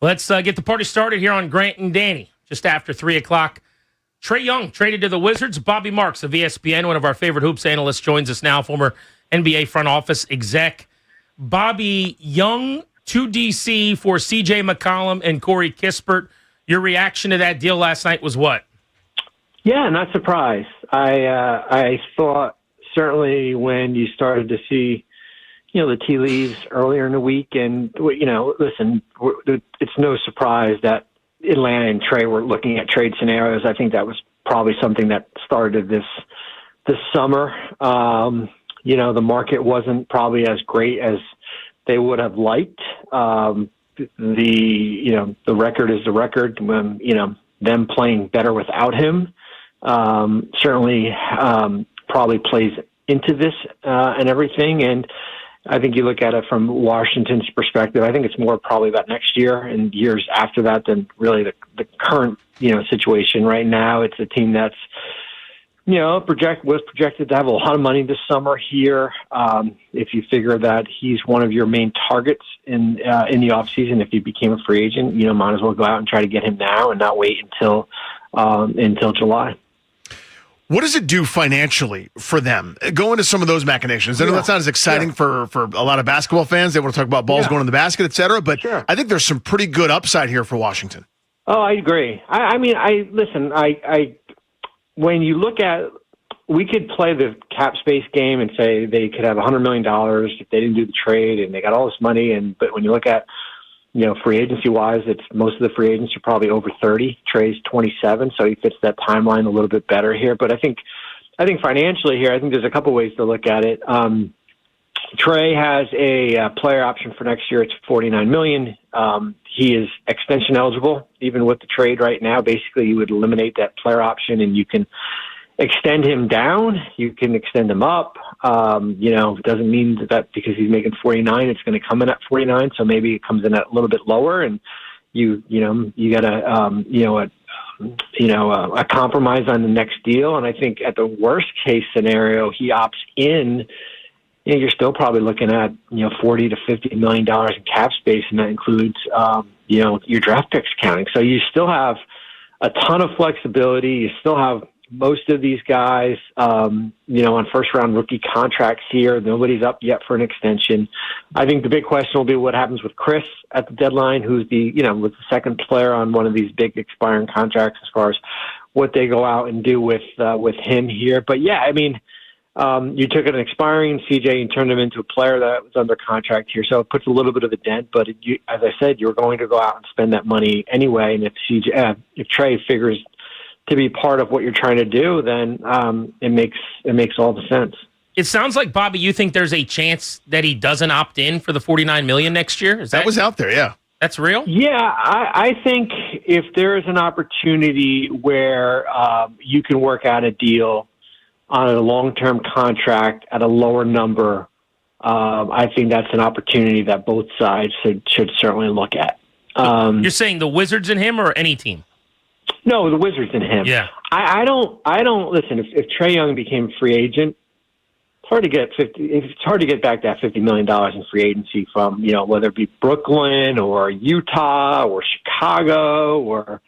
Let's get the party started here on Grant and Danny. Just after 3 o'clock, Trey Young traded to the Wizards. Bobby Marks of ESPN, one of our favorite hoops analysts, joins us now, former NBA front office exec. Bobby, Young to D.C. for C.J. McCollum and Corey Kispert. Your reaction to that deal last night was what? Yeah, not surprised. I thought certainly when you started to see, the tea leaves earlier in the week, and listen, it's no surprise that Atlanta and Trey were looking at trade scenarios. I think that was probably something that started this summer. The market wasn't probably as great as they would have liked. The record is the record. Them playing better without him certainly probably plays into this and everything. And I think you look at it from Washington's perspective. I think it's more probably about next year and years after that than really the current situation right now. It's a team that's was projected to have a lot of money this summer here. If you figure that he's one of your main targets in the offseason, if he became a free agent, might as well go out and try to get him now and not wait until July. What does it do financially for them? Go into some of those machinations. I know that's not as exciting for a lot of basketball fans. They want to talk about balls going in the basket, et cetera, but I think there's some pretty good upside here for Washington. Oh, I agree. When you look at, we could play the cap space game and say they could have $100 million if they didn't do the trade and they got all this money. But when you look at, free agency wise, it's most of the free agents are probably over 30. Trey's 27, so he fits that timeline a little bit better here. But I think financially here, I think there's a couple ways to look at it. Trey has a player option for next year. It's $49 million. He is extension eligible, even with the trade right now. Basically, you would eliminate that player option, and you can extend him down. You can extend him up. It doesn't mean that because he's making 49, it's going to come in at 49. So maybe it comes in at a little bit lower, and you got a compromise on the next deal. And I think at the worst case scenario, he opts in. You're still probably looking at $40 to $50 million in cap space, and that includes your draft picks counting. So you still have a ton of flexibility. You still have most of these guys, on first round rookie contracts here. Nobody's up yet for an extension. I think the big question will be what happens with Chris at the deadline, who's was the second player on one of these big expiring contracts as far as what they go out and do with him here. But yeah, you took an expiring CJ and turned him into a player that was under contract here, so it puts a little bit of a dent. But as I said, you're going to go out and spend that money anyway. And if Trey figures to be part of what you're trying to do, then it makes all the sense. It sounds like, Bobby, you think there's a chance that he doesn't opt in for the $49 million next year. That was out there, yeah. That's real? Yeah, I think if there is an opportunity where you can work out a deal on a long-term contract at a lower number, I think that's an opportunity that both sides should certainly look at. You're saying the Wizards and him, or any team? No, the Wizards and him. Yeah. I don't listen. If Trey Young became a free agent, it's hard to get back that $50 million in free agency from whether it be Brooklyn or Utah or Chicago or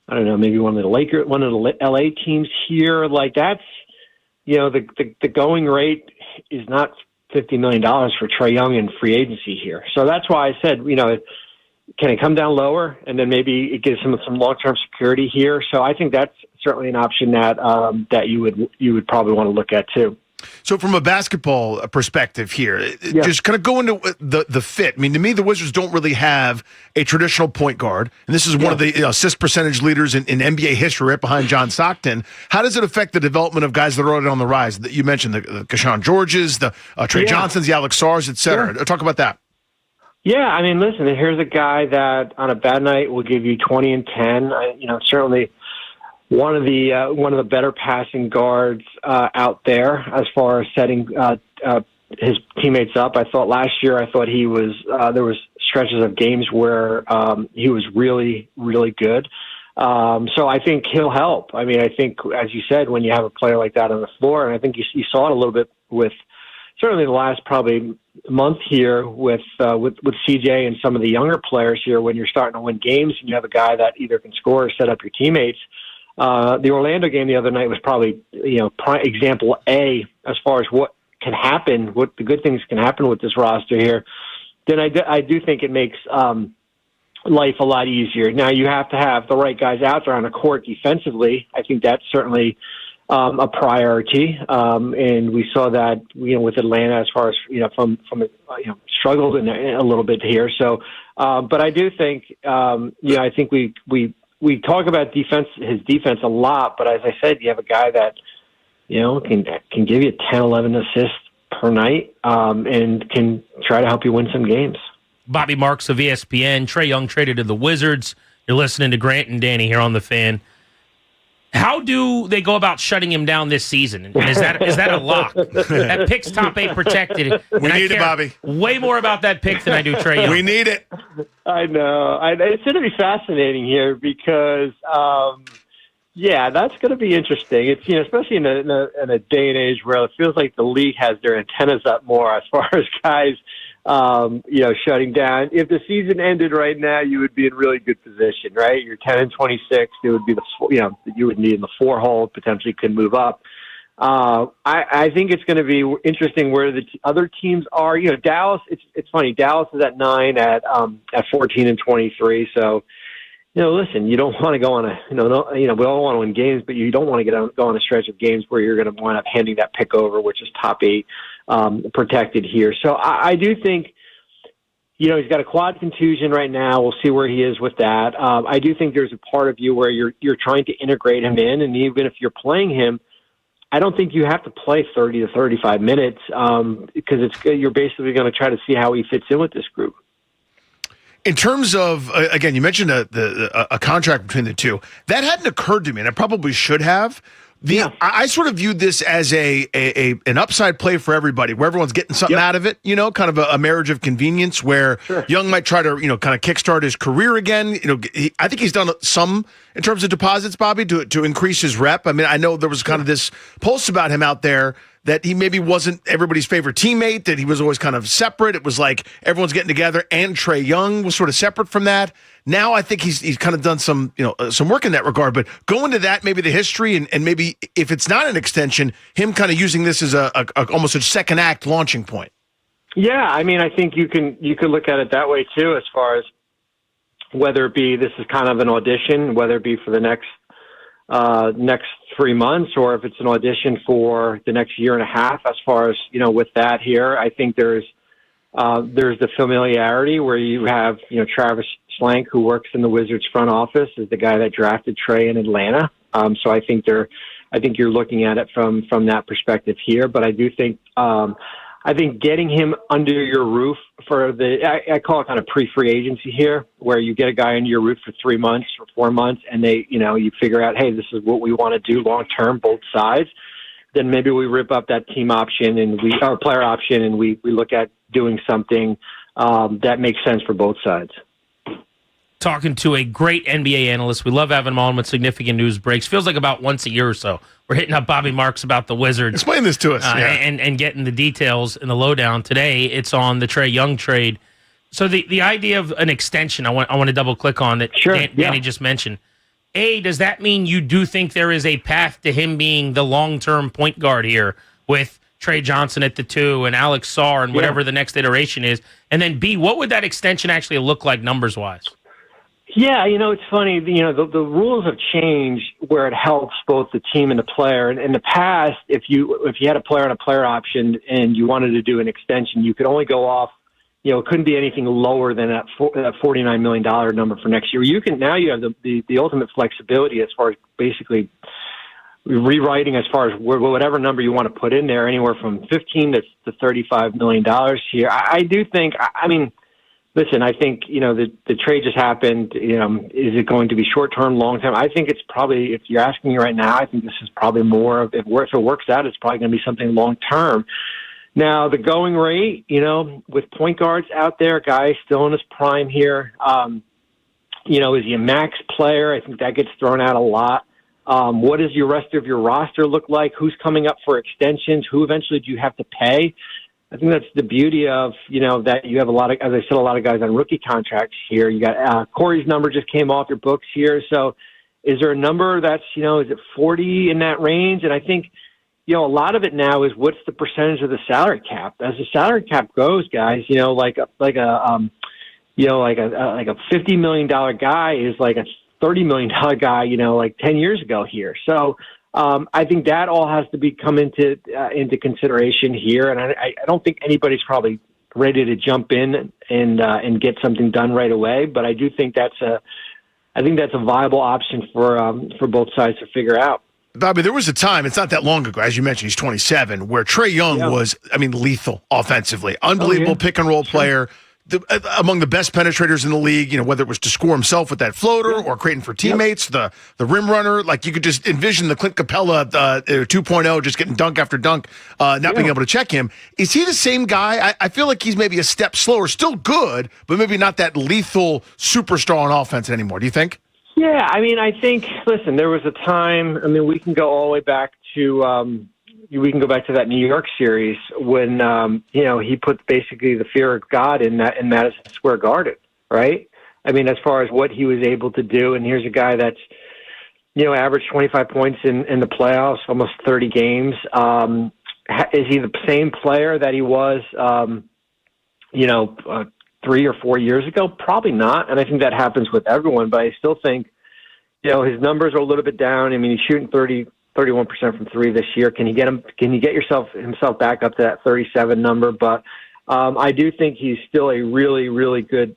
I don't know, maybe one of the LA teams here. Like that's. The going rate is not $50 million for Trey Young in free agency here. So that's why I said, can it come down lower? And then maybe it gives him some long-term security here. So I think that's certainly an option that you would probably want to look at too. So from a basketball perspective here, just kind of go into the fit. To me, the Wizards don't really have a traditional point guard, and this is one of the assist percentage leaders in NBA history, right behind John Stockton. How does it affect the development of guys that are already on the rise? You mentioned the Keshawn Georges, the Trey Johnsons, the Alex Sars, et cetera. Sure. Talk about that. Yeah, listen, here's a guy that on a bad night will give you 20 and 10. Certainly one of the better passing guards out there as far as setting his teammates up. I thought last year, he was there was stretches of games where he was really, really good. So I think he'll help. I think, as you said, when you have a player like that on the floor, and I think you saw it a little bit with certainly the last probably month here with CJ and some of the younger players here, when you're starting to win games and you have a guy that either can score or set up your teammates. The Orlando game the other night was probably, example A as far as what can happen, what the good things can happen with this roster here. Then I do think it makes life a lot easier. Now you have to have the right guys out there on the court defensively. I think that's certainly a priority, and we saw that with Atlanta as far as from struggled in a little bit here. So, but I do think I think we talk about his defense a lot, but as I said, you have a guy that can give you 10, 11 assists per night, and can try to help you win some games. Bobby Marks of ESPN. Trey Young traded to the Wizards. You're listening to Grant and Danny here on The Fan. How do they go about shutting him down this season? And is that a lock? That pick's top 8 protected. We need it, Bobby. Way more about that pick than I do Trey Young. We need it. I know. It's going to be fascinating here because, that's going to be interesting. It's especially in a day and age where it feels like the league has their antennas up more as far as guys shutting down. If the season ended right now, you would be in really good position, right? You're 10-26. It would be you would be in the 4 hole, potentially could move up. I think it's going to be interesting where the other teams are. Dallas. It's funny. Dallas is at 9 at 14-23. So, listen, you don't want to go on we all want to win games, but you don't want to go on a stretch of games where you're going to wind up handing that pick over, which is top 8 protected here. So I do think, he's got a quad contusion right now. We'll see where he is with that. I do think there's a part of you where you're trying to integrate him in, and even if you're playing him, I don't think you have to play 30 to 35 minutes because you're basically going to try to see how he fits in with this group. In terms of, again, you mentioned a contract between the two. That hadn't occurred to me, and it probably should have. I sort of viewed this as an upside play for everybody, where everyone's getting something out of it, kind of a marriage of convenience where Young might try to, kind of kickstart his career again. I think he's done some in terms of deposits, Bobby, to increase his rep. I mean, I know there was kind of this pulse about him out there that he maybe wasn't everybody's favorite teammate, that he was always kind of separate. It was like everyone's getting together, and Trey Young was sort of separate from that. Now I think he's kind of done some work in that regard. But go into that, maybe the history, and maybe if it's not an extension, him kind of using this as almost a second act launching point. Yeah, I mean, I think you could look at it that way too, as far as whether it be this is kind of an audition, whether it be for the next 3 months, or if it's an audition for the next year and a half. As far as with that here, I think there's the familiarity where you have Travis Schlenk, who works in the Wizards front office, is the guy that drafted Trey in Atlanta. So I think you're looking at it from that perspective here. But I do think I think getting him under your roof for I call it kind of pre-free agency here, where you get a guy under your roof for 3 months or 4 months, and you figure out, hey, this is what we want to do long term, both sides. Then maybe we rip up that team option and our player option, and we look at doing something that makes sense for both sides. Talking to a great NBA analyst. We love having him on with significant news breaks. Feels like about once a year or so. We're hitting up Bobby Marks about the Wizards. Explain this to us. And getting the details in the lowdown. Today, it's on the Trey Young trade. So the idea of an extension, I want to double-click on that. Sure, Danny just mentioned. Does that mean you do think there is a path to him being the long-term point guard here with Trey Johnson at the 2 and Alex Sarr and whatever the next iteration is? And then B, what would that extension actually look like numbers-wise? Yeah, it's funny. The rules have changed where it helps both the team and the player. And in the past, if you had a player on a player option and you wanted to do an extension, you could only go off. It couldn't be anything lower than that $49 million number for next year. You have the ultimate flexibility as far as basically rewriting as far as whatever number you want to put in there, anywhere from $15 to $35 million here. I do think. I mean. Listen, I think, the trade just happened. Is it going to be short-term, long-term? I think it's probably, if you're asking me right now, I think this is probably more of, if it works out, it's probably going to be something long-term. Now, the going rate, with point guards out there, guys still in his prime here, is he a max player? I think that gets thrown out a lot. What does your rest of your roster look like? Who's coming up for extensions? Who eventually do you have to pay? think that's the beauty of, that you have a lot of, as I said, a lot of guys on rookie contracts here. You got Corey's number just came off your books here. So is there a number that's, is it 40 in that range? And I think, a lot of it now is what's the percentage of the salary cap. As the salary cap goes, guys, like a $50 million guy is like a $30 million guy, like 10 years ago here. So I think that all has to be come into consideration here. And I don't think anybody's probably ready to jump in and get something done right away. But I do think that's a viable option for both sides to figure out. Bobby, there was a time, it's not that long ago, as you mentioned, he's 27, where Trey Young was, lethal offensively. Unbelievable pick-and-roll player, among the best penetrators in the league, whether it was to score himself with that floater or creating for teammates, the rim runner. Like, you could just envision the Clint Capella 2.0 just getting dunk after dunk, not being able to check him. Is he the same guy? I feel like he's maybe a step slower, still good, but maybe not that lethal superstar on offense anymore. Do you think? Yeah, I think, listen, there was a time, we can go all the way back to, that New York series when, he put basically the fear of God in Madison Square Garden, right? As far as what he was able to do, and here's a guy that's, averaged 25 points in the playoffs, almost 30 games. Is he the same player that he was, 3 or 4 years ago? Probably not. And I think that happens with everyone, but I still think, his numbers are a little bit down. He's shooting 31% from three this year. Can he get himself back up to that 37 number? But I do think he's still a really, really good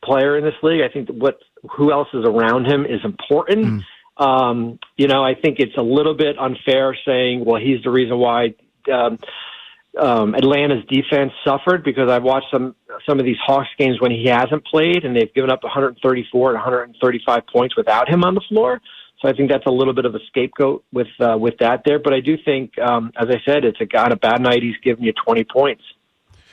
player in this league. I think who else is around him is important. I think it's a little bit unfair saying, well, he's the reason why Atlanta's defense suffered, because I've watched some of these Hawks games when he hasn't played, and they've given up 134 and 135 points without him on the floor. So I think that's a little bit of a scapegoat with that there. But I do think, as I said, it's on a bad night, he's giving you 20 points.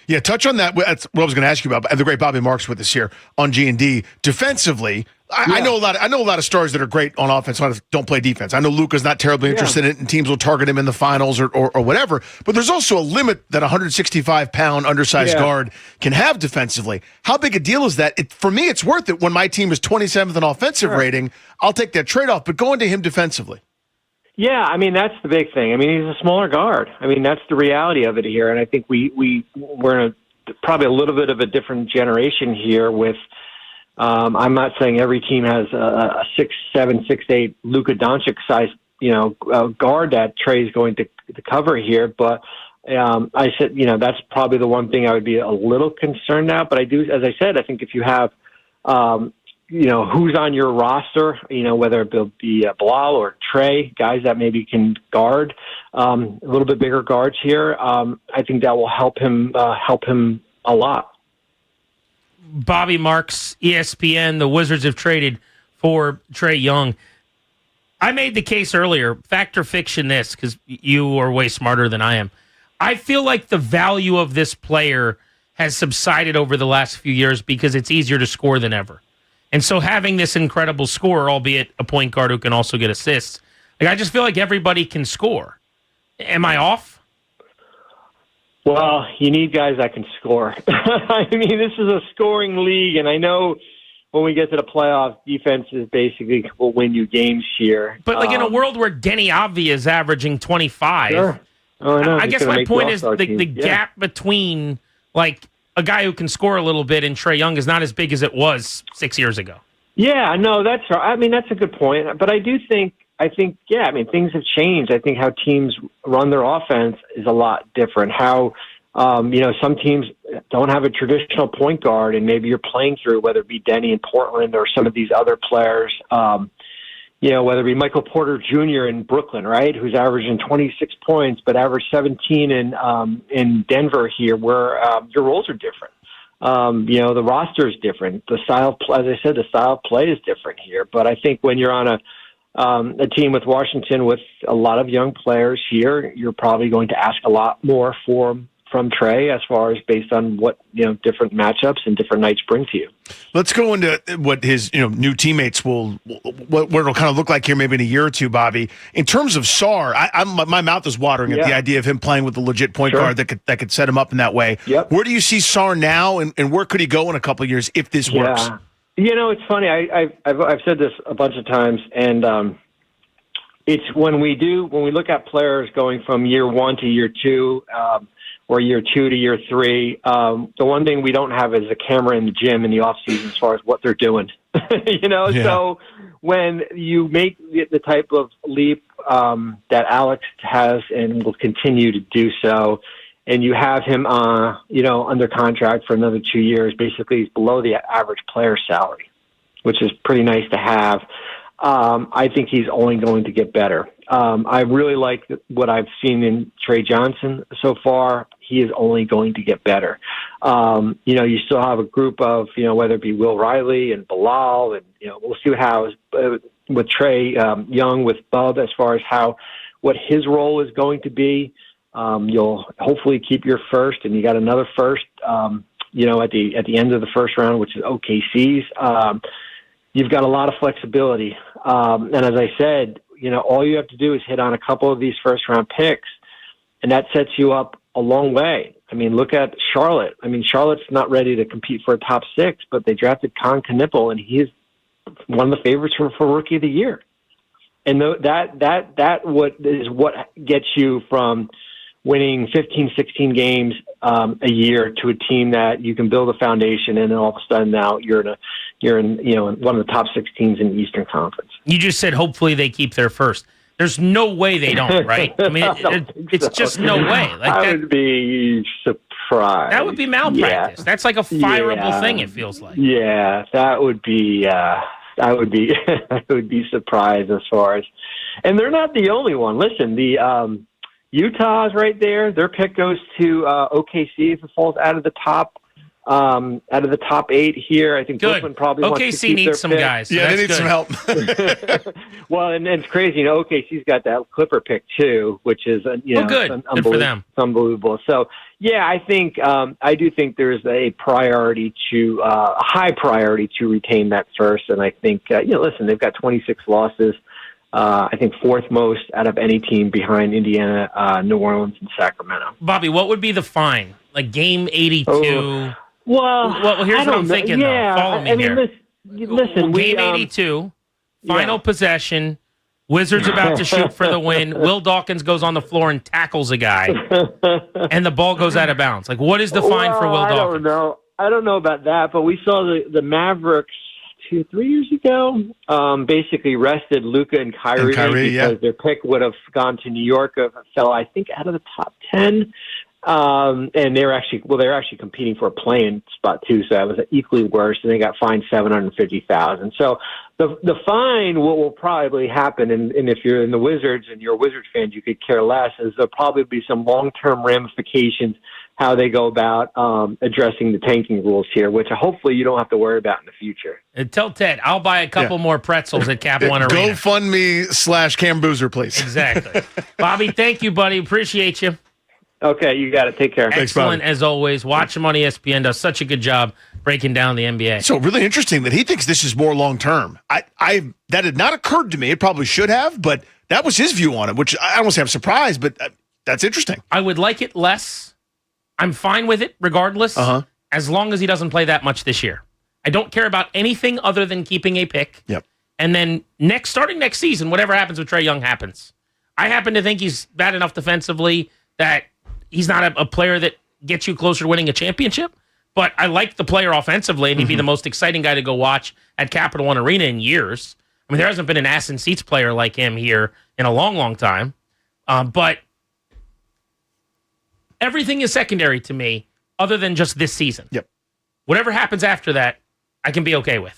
Yeah, touch on that. That's what I was going to ask you about. And the great Bobby Marks with us here on G&D. Defensively, I know a lot of stars that are great on offense, don't play defense. I know Luka's not terribly interested in it, and teams will target him in the finals or whatever. But there's also a limit that a 165-pound undersized guard can have defensively. How big a deal is that? For me, it's worth it when my team is 27th in offensive rating. I'll take that trade-off, but going to him defensively. Yeah, that's the big thing. He's a smaller guard. That's the reality of it here. And I think we're in probably a little bit of a different generation here with I'm not saying every team has a 6'7", 6'8" Luka Doncic size, guard that Trey's going to cover here. But I said, that's probably the one thing I would be a little concerned now. But I do, as I said, I think if you have, who's on your roster, whether it be Bilal or Trey, guys that maybe can guard a little bit bigger guards here, I think that will help him a lot. Bobby Marks, ESPN, the Wizards have traded for Trey Young. I made the case earlier, fact or fiction this, because you are way smarter than I am. I feel like the value of this player has subsided over the last few years because it's easier to score than ever. And so having this incredible scorer, albeit a point guard who can also get assists, I just feel like everybody can score. Am I off? Well, you need guys that can score. This is a scoring league, and I know when we get to the playoffs, defense is basically will win you games here. But in a world where Denny Avdia is averaging 25, sure. I guess my point is the gap between a guy who can score a little bit and Trey Young is not as big as it was 6 years ago. Yeah, no, that's right. That's a good point. But I think things have changed. I think how teams run their offense is a lot different. How, some teams don't have a traditional point guard, and maybe you're playing through, whether it be Denny in Portland or some of these other players, whether it be Michael Porter Jr. in Brooklyn, right, who's averaging 26 points, but averaged 17 in Denver here, where your roles are different. The roster is different. The style, as I said, the style of play is different here. But I think when you're on a team with Washington with a lot of young players here, you're probably going to ask a lot more from Trey as far as based on what different matchups and different nights bring to you. Let's go into what his new teammates what it'll kind of look like here maybe in a year or two, Bobby. In terms of Sarr, my mouth is watering at the idea of him playing with a legit point guard that could set him up in that way. Yep. Where do you see Sarr now, and where could he go in a couple of years if this works? It's funny. I've said this a bunch of times, and it's when we look at players going from year one to year two, or year 2 to year 3, the one thing we don't have is a camera in the gym in the off season as far as what they're doing. So when you make the type of leap that Alex has and will continue to do so, and you have him under contract for another 2 years, basically he's below the average player salary, which is pretty nice to have. I think he's only going to get better. I really like what I've seen in Trey Johnson so far. He is only going to get better. You still have a group of, whether it be Will Riley and Bilal, and, we'll see how with Trey Young, with Bub, as far as what his role is going to be. You'll hopefully keep your first, and you got another first, at the end of the first round, which is OKC's. You've got a lot of flexibility. And as I said, all you have to do is hit on a couple of these first-round picks, and that sets you up a long way. I mean, look at Charlotte. I mean, Charlotte's not ready to compete for a top 6, but they drafted Con Knipple, and he's one of the favorites for Rookie of the Year. And what gets you from winning 15, 16 games a year to a team that you can build a foundation, and then all of a sudden now you're in one of the top 6 teams in the Eastern Conference. You just said hopefully they keep their first. There's no way they don't, right? I mean, it's just no way. I would be surprised. That would be malpractice. Yeah. That's like a fireable thing, it feels like. Yeah, that would be I would be I would be surprised as far as, and they're not the only one. Listen, the Utah's right there. Their pick goes to OKC if it falls out of the top 8 here. I think Brooklyn probably wants to keep needs their some pick. guys. So they need some help. Well, and it's crazy. OKC's got that Clipper pick too, which is good for them. Unbelievable. So yeah, I think I do think there's a priority a high priority to retain that first, and I think listen, they've got 26 losses. I think 4th most out of any team behind Indiana, New Orleans, and Sacramento. Bobby, what would be the fine? Like game 82? Oh. Well, here's what I'm thinking, though. Follow me here. Listen, game 82, final possession, Wizards about to shoot for the win. Will Dawkins goes on the floor and tackles a guy, and the ball goes out of bounds. Like, what is the fine for Will Dawkins? I don't know about that, but we saw the Mavericks 2-3 years ago basically rested Luka and Kyrie because their pick would have gone to New York, fell, I think, out of the top 10. And they're actually competing for a play-in spot too, so that was equally worse. And they got fined $750,000. So the fine, what will probably happen, and if you're in the Wizards and you're a Wizards fan, you could care less, is there'll probably be some long-term ramifications how they go about addressing the tanking rules here, which hopefully you don't have to worry about in the future. And tell Ted, I'll buy a couple more pretzels at Cap One Arena. GoFundMe/Cam Boozer, please. Exactly. Bobby, thank you, buddy. Appreciate you. Okay, you got it. Take care. Excellent, as always. Watch him on ESPN. Does such a good job breaking down the NBA. So really interesting that he thinks this is more long-term. That had not occurred to me. It probably should have, but that was his view on it, which I don't want to say I'm surprised, but that's interesting. I would like it less. I'm fine with it regardless, as long as he doesn't play that much this year. I don't care about anything other than keeping a pick. Yep. And then starting next season, whatever happens with Trey Young happens. I happen to think he's bad enough defensively that he's not a player that gets you closer to winning a championship, but I like the player offensively, and he'd be the most exciting guy to go watch at Capital One Arena in years. I mean, there hasn't been an ass in seats player like him here in a long, long time. But everything is secondary to me other than just this season. Yep. Whatever happens after that, I can be okay with.